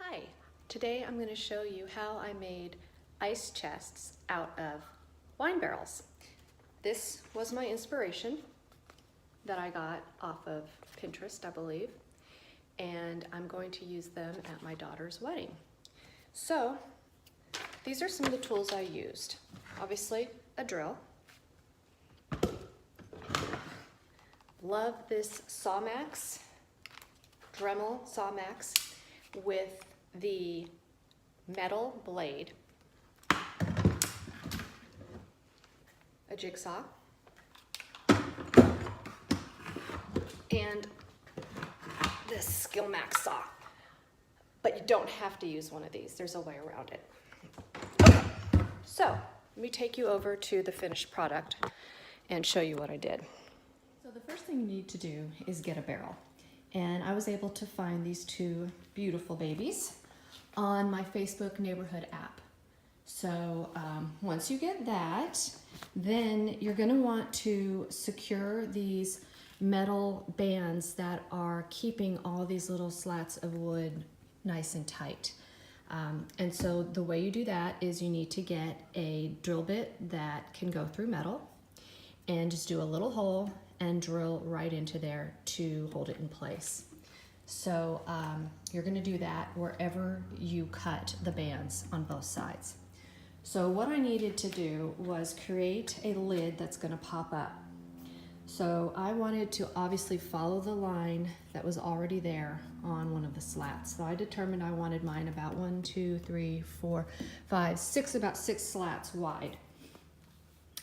Hi, today I'm going to show you how I made ice chests out of wine barrels. This was my inspiration that I got off of Pinterest, I believe, and I'm going to use them at my daughter's wedding. So these are some of the tools I used. Obviously, a drill. Love this Sawmax, Dremel Sawmax with the metal blade, a jigsaw, and this Skillmax saw. But you don't have to use one of these. There's a way around it. Okay, so let me take you over to the finished product and show you what I did. So the first thing you need to do is get a barrel. And I was able to find these two beautiful babies on my Facebook neighborhood app. So once you get that, then you're gonna want to secure these metal bands that are keeping all these little slats of wood nice and tight. And so the way you do that is you need to get a drill bit that can go through metal and just do a little hole and drill right into there to hold it in place. So you're gonna do that wherever you cut the bands on both sides. So what I needed to do was create a lid that's gonna pop up. So I wanted to obviously follow the line that was already there on one of the slats. So I determined I wanted mine about 1, 2, 3, 4, 5, 6, about 6 slats wide.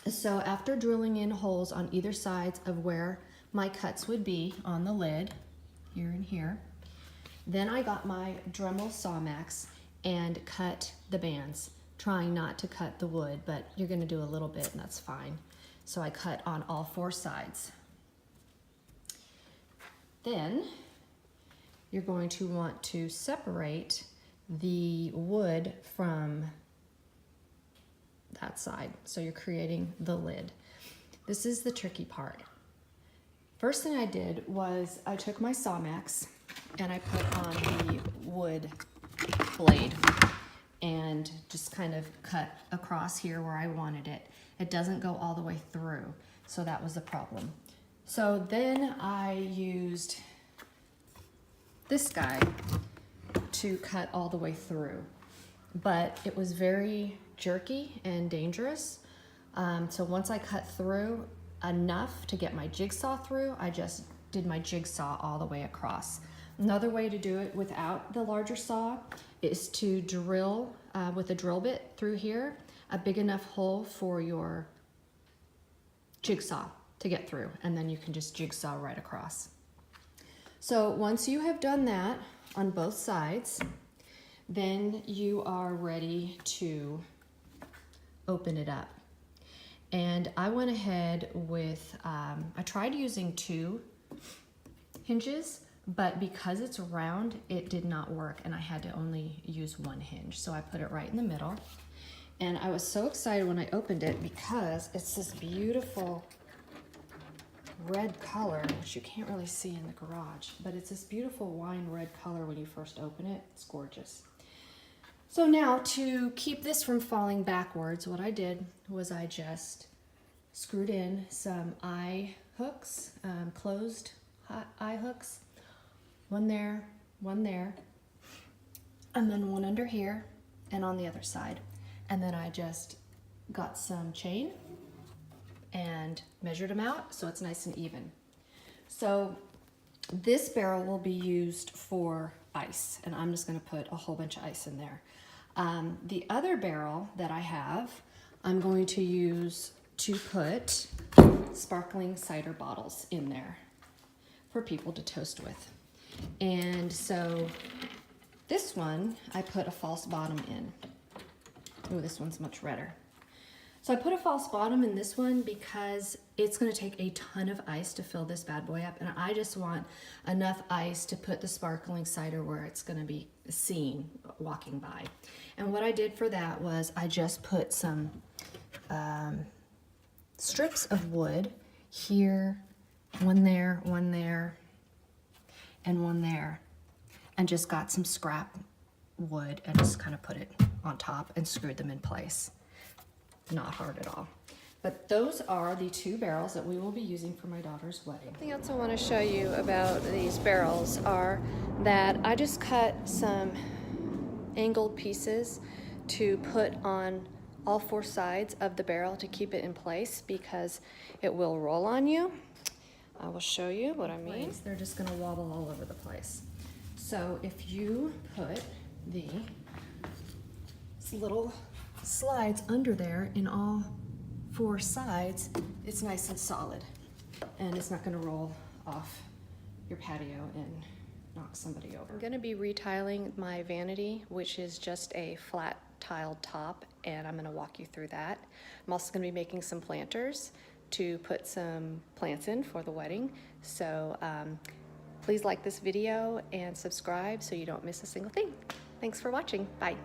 So after drilling in holes on either sides of where my cuts would be on the lid, here and here, then I got my Dremel Sawmax and cut the bands, trying not to cut the wood, but you're gonna do a little bit and that's fine. So I cut on all 4 sides. Then you're going to want to separate the wood from that side. So you're creating the lid. This is the tricky part. First thing I did was I took my Sawmax and I put on the wood blade and just kind of cut across here where I wanted it. It doesn't go all the way through, so that was the problem. So then I used this guy to cut all the way through, but it was very jerky and dangerous. So once I cut through enough to get my jigsaw through, I just did my jigsaw all the way across. Another way to do it without the larger saw is to drill with a drill bit through here, a big enough hole for your jigsaw to get through, and then you can just jigsaw right across. So once you have done that on both sides, then you are ready to open it up. And I went ahead with, I tried using 2 hinges, but because it's round, it did not work and I had to only use 1 hinge. So I put it right in the middle. And I was so excited when I opened it because it's this beautiful red color, which you can't really see in the garage, but it's this beautiful wine red color when you first open it. It's gorgeous. So now to keep this from falling backwards, what I did was I just screwed in some eye hooks, closed eye hooks, one there, and then one under here and on the other side. And then I just got some chain and measured them out so it's nice and even. So this barrel will be used for ice, and I'm just gonna put a whole bunch of ice in there. The other barrel that I have, I'm going to use to put sparkling cider bottles in there for people to toast with. And so this one, I put a false bottom in. Oh, this one's much redder. So I put a false bottom in this one because it's gonna take a ton of ice to fill this bad boy up, and I just want enough ice to put the sparkling cider where it's gonna be seen walking by. And what I did for that was I just put some strips of wood here, one there, and one there, and just got some scrap wood and just kind of put it on top and screwed them in place. Not hard at all. But those are the 2 barrels that we will be using for my daughter's wedding. Something else I want to show you about these barrels are that I just cut some angled pieces to put on all 4 sides of the barrel to keep it in place because it will roll on you. I will show you what I mean. They're just gonna wobble all over the place. So if you put the little slides under there in all 4 sides, it's nice and solid and it's not gonna roll off your patio and knock somebody over. I'm gonna be retiling my vanity, which is just a flat tiled top, and I'm gonna walk you through that. I'm also gonna be making some planters to put some plants in for the wedding. So please like this video and subscribe so you don't miss a single thing. Thanks for watching. Bye.